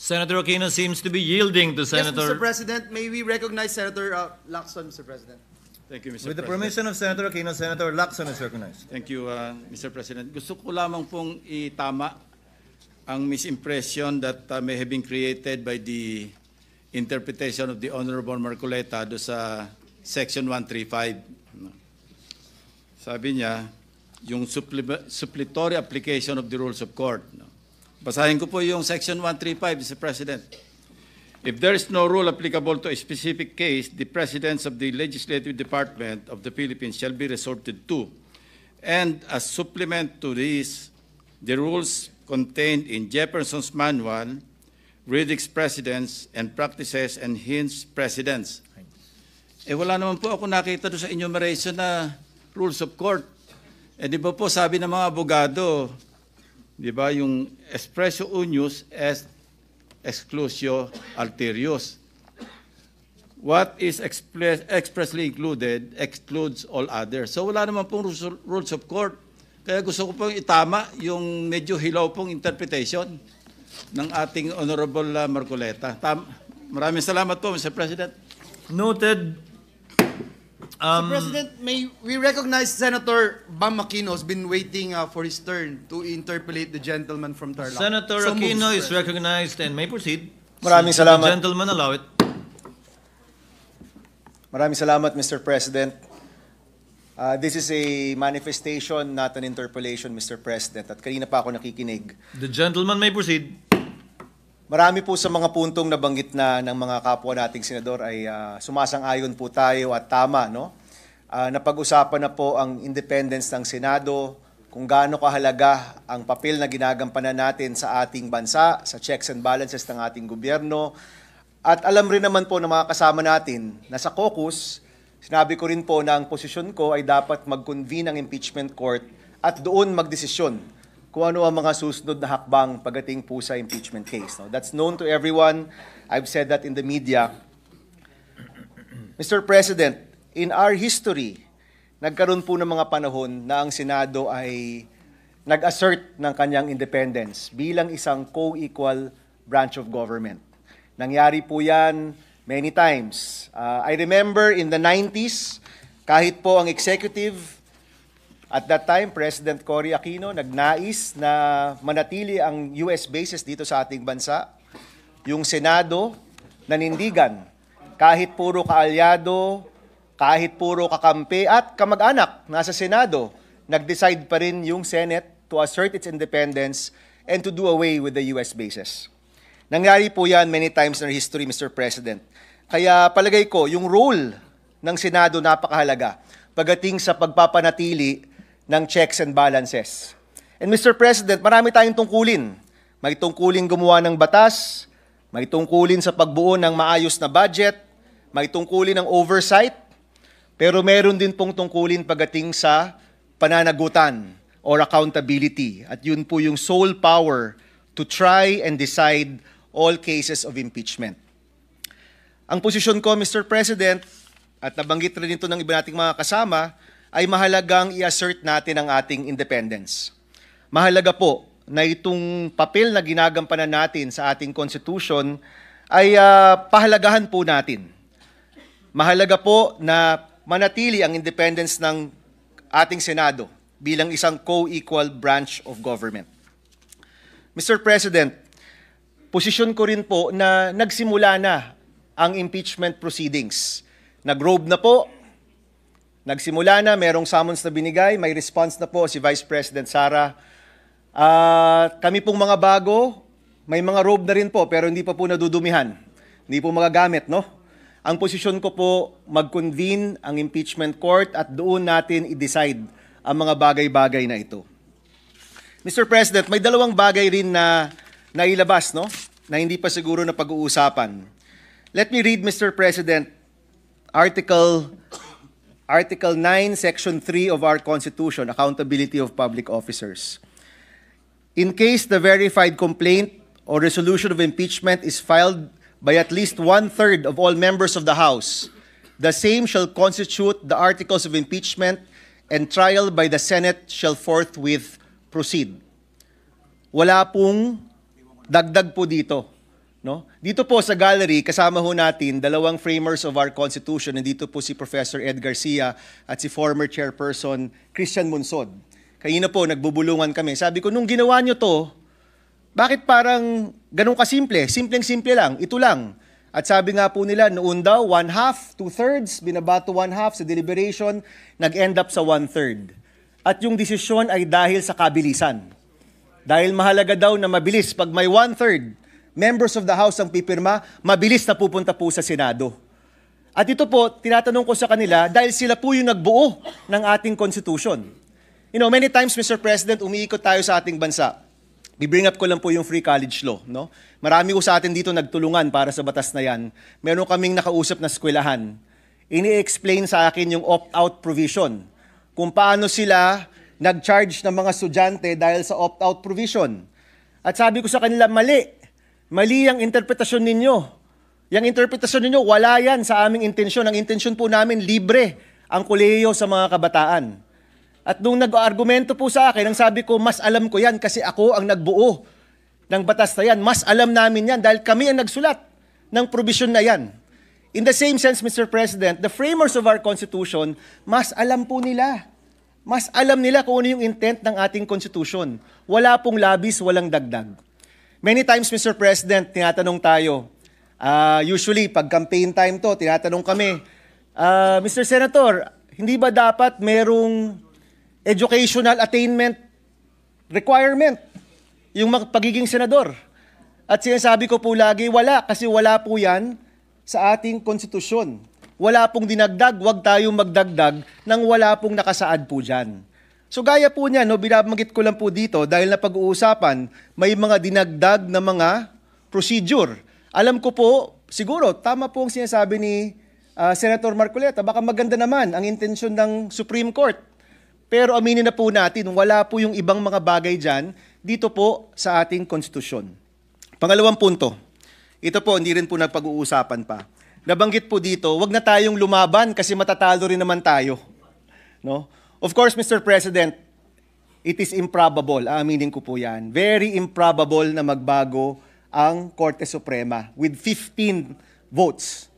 Senator Aquino seems to be yielding to Yes, Senator... Mr. President, may we recognize Senator Lacson, Mr. President? Thank you, Mr. With the President. permission of Senator Aquino, Senator Lacson is recognized. Thank you, Mr. President. Gusto ko lamang pong itama ang misimpression that may have been created by the interpretation of the Honorable Marcoleta do sa Section 135. Sabi niya, yung supplementary application of the rules of court. Basahin ko po yung Section 135, Mr. President. If there is no rule applicable to a specific case, the presidents of the Legislative Department of the Philippines shall be resorted to. And as supplement to this, the rules contained in Jefferson's Manual, Riddick's Precedents and Practices, and Hinds' Precedents. Wala naman po ako nakita doon sa enumeration na rules of court. Di ba po sabi ng mga abogado, di ba yung expressio unius est exclusio alterius. What is expressly included excludes all others. So wala naman pong rules of court. Kaya gusto ko pong itama yung medyo hilaw pong interpretation ng ating Honorable Marcoleta. Maraming salamat po, Mr. President. Noted. Mr. President, may we recognize Senator Bam Aquino has been waiting for his turn to interpolate the gentleman from Tarlac. Senator So moved, Aquino Mr. is President. recognized and may proceed. Maraming Since salamat. The gentleman allow it. Maraming salamat, Mr. President. This is a manifestation, not an interpolation, Mr. President. At kanina pa ako nakikinig. The gentleman may proceed. Marami po sa mga puntong nabanggit na ng mga kapwa nating senador ay sumasang-ayon po tayo at tama, no? Napag-usapan na po ang independence ng Senado, kung gaano kahalaga ang papel na ginagampanan natin sa ating bansa, sa checks and balances ng ating gobyerno. At alam rin naman po ng mga kasama natin na sa caucus, sinabi ko rin po na ang posisyon ko ay dapat mag-convene ang impeachment court at doon magdesisyon kung ano ang mga susunod na hakbang pagdating po sa impeachment case. No? That's known to everyone. I've said that in the media. Mr. President, in our history, nagkaroon po ng mga panahon na ang Senado ay nag-assert ng kanyang independence bilang isang co-equal branch of government. Nangyari po yan many times. I remember in the 90s, kahit po ang executive, at that time, President Cory Aquino nagnais na manatili ang US bases dito sa ating bansa. Yung Senado, nanindigan, kahit puro kaalyado, kahit puro kakampi at kamag-anak nasa Senado, nag-decide pa rin yung Senate to assert its independence and to do away with the US bases. Nangyari po yan many times in our history, Mr. President. Kaya palagay ko, yung role ng Senado napakahalaga pagdating sa pagpapanatili ng checks and balances. And Mr. President, marami tayong tungkulin. May tungkulin gumawa ng batas, may tungkulin sa pagbuo ng maayos na budget, may tungkulin ng oversight, pero meron din pong tungkulin pagdating sa pananagutan or accountability. At yun po yung sole power to try and decide all cases of impeachment. Ang posisyon ko, Mr. President, at nabanggit rin ito ng iba nating mga kasama, ay mahalagang i-assert natin ang ating independence. Mahalaga po na itong papel na ginagampanan natin sa ating Constitution ay pahalagahan po natin. Mahalaga po na manatili ang independence ng ating Senado bilang isang co-equal branch of government. Mr. President, posisyon ko rin po na nagsimula na ang impeachment proceedings. Nag-robe na po, nagsimula na, merong summons na binigay, may response na po si Vice President Sara. Kami pong mga bago, may mga robe na rin po, pero hindi pa po nadudumihan. Hindi po magagamit, no? Ang posisyon ko po, mag-convene ang impeachment court at doon natin i-decide ang mga bagay-bagay na ito. Mr. President, may dalawang bagay rin na nailabas, no? Na hindi pa siguro na pag-uusapan. Let me read, Mr. President, Article 9, Section 3 of our Constitution, Accountability of Public Officers. In case the verified complaint or resolution of impeachment is filed by at least one-third of all members of the House, the same shall constitute the articles of impeachment and trial by the Senate shall forthwith proceed. Wala pong dagdag po dito. No? Dito po sa gallery, kasama ho natin dalawang framers of our Constitution. Nandito po si Professor Ed Garcia at si former Chairperson Christian Munsod. Kanina po, nagbubulungan kami. Sabi ko, nung ginawa nyo to, bakit parang ganun kasimple? Simpleng-simple lang, ito lang. At sabi nga po nila, noon daw, 1/2, 2/3, binabato 1/2 sa deliberation, nag-end up sa 1/3. At yung desisyon ay dahil sa kabilisan. Dahil mahalaga daw na mabilis. Pag may 1/3, members of the House ang pipirma, mabilis na pupunta po sa Senado. At ito po, tinatanong ko sa kanila, dahil sila po yung nagbuo ng ating Constitution. You know, many times, Mr. President, umiikot tayo sa ating bansa. I-bring up ko lang po yung free college law. No? Marami ko sa atin dito nagtulungan para sa batas na yan. Meron kaming nakausap na eskwelahan. Ini-explain sa akin yung opt-out provision. Kung paano sila nag-charge ng mga estudyante dahil sa opt-out provision. At sabi ko sa kanila, mali. Mali ang interpretasyon ninyo. Yung interpretasyon ninyo, wala yan sa aming intensyon. Ang intensyon po namin, libre ang kolehiyo sa mga kabataan. At nung nag-argumento po sa akin, ang sabi ko, mas alam ko yan kasi ako ang nagbuo ng batas na yan. Mas alam namin yan dahil kami ang nagsulat ng provision na yan. In the same sense, Mr. President, the framers of our Constitution, mas alam po nila. Mas alam nila kung ano yung intent ng ating Constitution. Wala pong labis, walang dagdag. Many times, Mr. President, tinatanong tayo, usually pag campaign time to, tinatanong kami, Mr. Senator, hindi ba dapat merong educational attainment requirement yung pagiging senador? At sinasabi ko po lagi, wala, kasi wala po yan sa ating konstitusyon. Wala pong dinagdag, wag tayong magdagdag nang wala pong nakasaad po dyan. So gaya po niya, no, binabanggit ko lang po dito dahil na pag-uusapan, may mga dinagdag na mga procedure. Alam ko po, siguro, tama po ang sinasabi ni Senator Marcoleta, baka maganda naman ang intensyon ng Supreme Court. Pero aminin na po natin, wala po yung ibang mga bagay dyan dito po sa ating konstitusyon. Pangalawang punto, ito po, hindi rin po nagpag-uusapan pa. Nabanggit po dito, wag na tayong lumaban kasi matatalo rin naman tayo. No? Of course, Mr. President, it is improbable, aaminin ko po yan, very improbable na magbago ang Korte Suprema with 15 votes.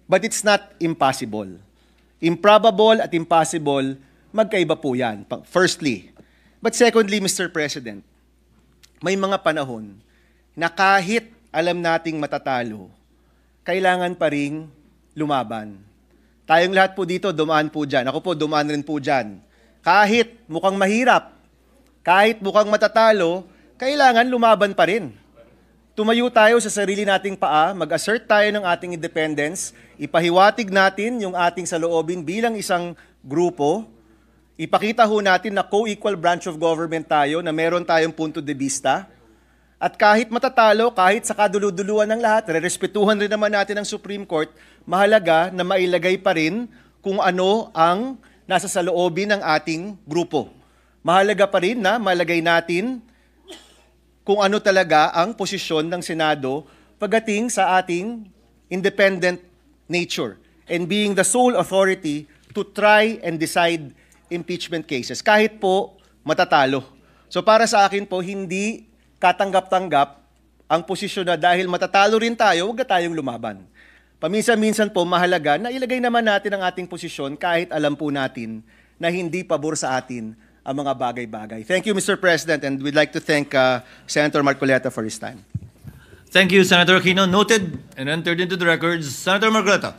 But it's not impossible. Improbable at impossible, magkaiba po yan, firstly. But secondly, Mr. President, may mga panahon na kahit alam nating matatalo, kailangan pa ring lumaban. Tayong lahat po dito, dumaan po dyan. Ako po, dumaan rin po dyan. Kahit mukhang mahirap, kahit mukhang matatalo, kailangan lumaban pa rin. Tumayo tayo sa sarili nating paa, mag-assert tayo ng ating independence, ipahiwatig natin yung ating saloobin bilang isang grupo, ipakita ho natin na co-equal branch of government tayo, na meron tayong punto de vista, at kahit matatalo, kahit sa kaduluduluan ng lahat, rerespetuhan rin naman natin ang Supreme Court, mahalaga na mailagay pa rin kung ano ang nasa saloobin ng ating grupo. Mahalaga pa rin na malagay natin kung ano talaga ang posisyon ng Senado pagdating sa ating independent nature and being the sole authority to try and decide impeachment cases, kahit po matatalo. So para sa akin po, hindi katanggap-tanggap ang posisyon na dahil matatalo rin tayo, huwag na tayong lumaban. Paminsan-minsan po mahalaga na ilagay naman natin ang ating posisyon kahit alam po natin na hindi pabor sa atin ang mga bagay-bagay. Thank you, Mr. President, and we'd like to thank Senator Marcoleta for his time. Thank you, Senator Aquino. Noted and entered into the records. Senator Marcoleta.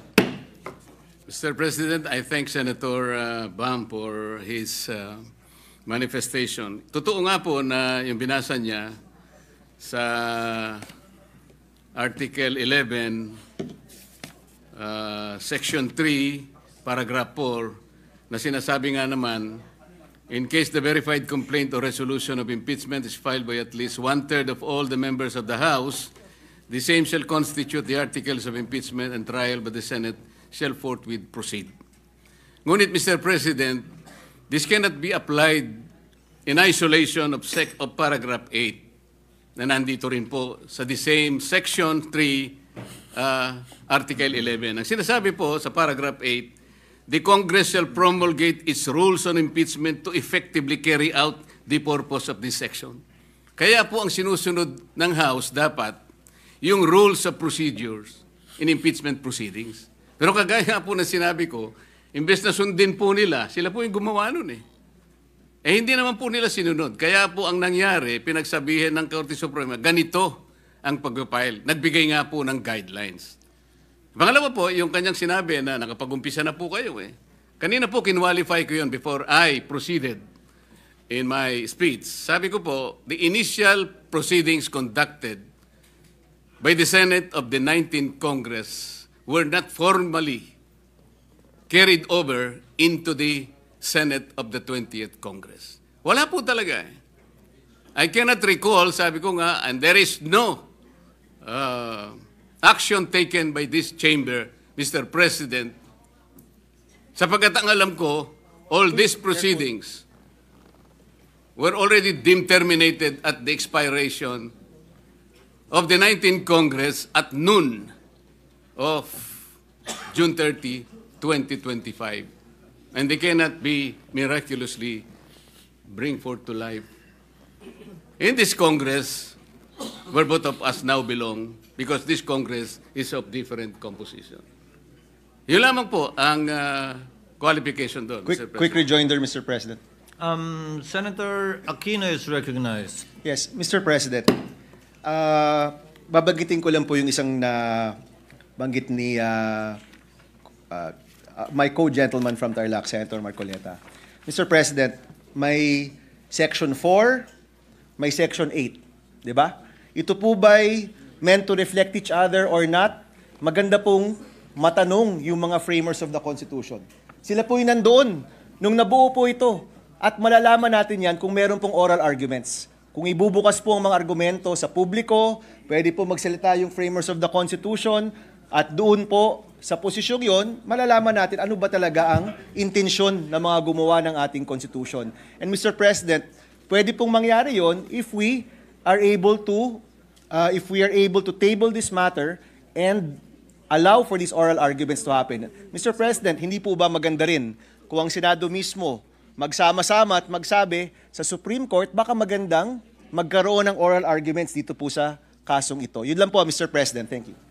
Mr. President, I thank Senator Bam for his manifestation. Totoo nga po na yung binasa niya sa Article 11, Section 3, Paragraph 4, na sinasabi nga naman, in case the verified complaint or resolution of impeachment is filed by at least 1/3 of all the members of the House, the same shall constitute the articles of impeachment and trial by the Senate shall forthwith proceed. Ngunit, Mr. President, this cannot be applied in isolation of Paragraph 8 na nandito rin po sa the same Section 3, Article 11. Ang sinasabi po sa Paragraph 8, the Congress shall promulgate its rules on impeachment to effectively carry out the purpose of this section. Kaya po ang sinusunod ng House dapat, yung rules of procedures in impeachment proceedings. Pero kagaya nga po na sinabi ko, imbes na sundin po nila, sila po yung gumawa nun eh. Hindi naman po nila sinunod. Kaya po ang nangyari, pinagsabihin ng Korte Suprema, ganito ang pag-file. Nagbigay nga po ng guidelines. Pangalawa po, yung kanyang sinabi na nakapag-umpisa na po kayo eh. Kanina po, kinwalify ko yun before I proceeded in my speech. Sabi ko po, the initial proceedings conducted by the Senate of the 19th Congress were not formally carried over into the Senate of the 20th Congress. Wala po talaga eh. I cannot recall, sabi ko nga, and there is no action taken by this chamber, Mr. President, sapagkat ang alam ko, all these proceedings were already deemed terminated at the expiration of the 19th Congress at noon of June 30, 2025. And they cannot be miraculously bring forth to life in this Congress where both of us now belong, because this Congress is of different composition. Yun lamang po ang qualification doon, Mr. President. Quick rejoinder, Mr. President. Senator Aquino is recognized. Yes, Mr. President. Babanggitin ko lang po yung isang na banggit ni my co-gentleman from Tarlac, Senator Marcoleta. Mr. President, may Section 4, may Section 8. Di ba? Ito po ba'y meant to reflect each other or not? Maganda pong matanong yung mga framers of the Constitution. Sila po yung nandoon nung nabuo po ito. At malalaman natin yan kung meron pong oral arguments. Kung ibubukas po ang mga argumento sa publiko, pwede po magsalita yung framers of the Constitution, at doon po, sa posisyong yon, malalaman natin ano ba talaga ang intensyon ng mga gumawa ng ating Constitution. And Mr. President, pwede pong mangyari yon if we are able to table this matter and allow for these oral arguments to happen. Mr. President, hindi po ba maganda rin kung ang Senado mismo magsama-sama at magsabi sa Supreme Court, baka magandang magkaroon ng oral arguments dito po sa kasong ito. Yun lang po, Mr. President. Thank you.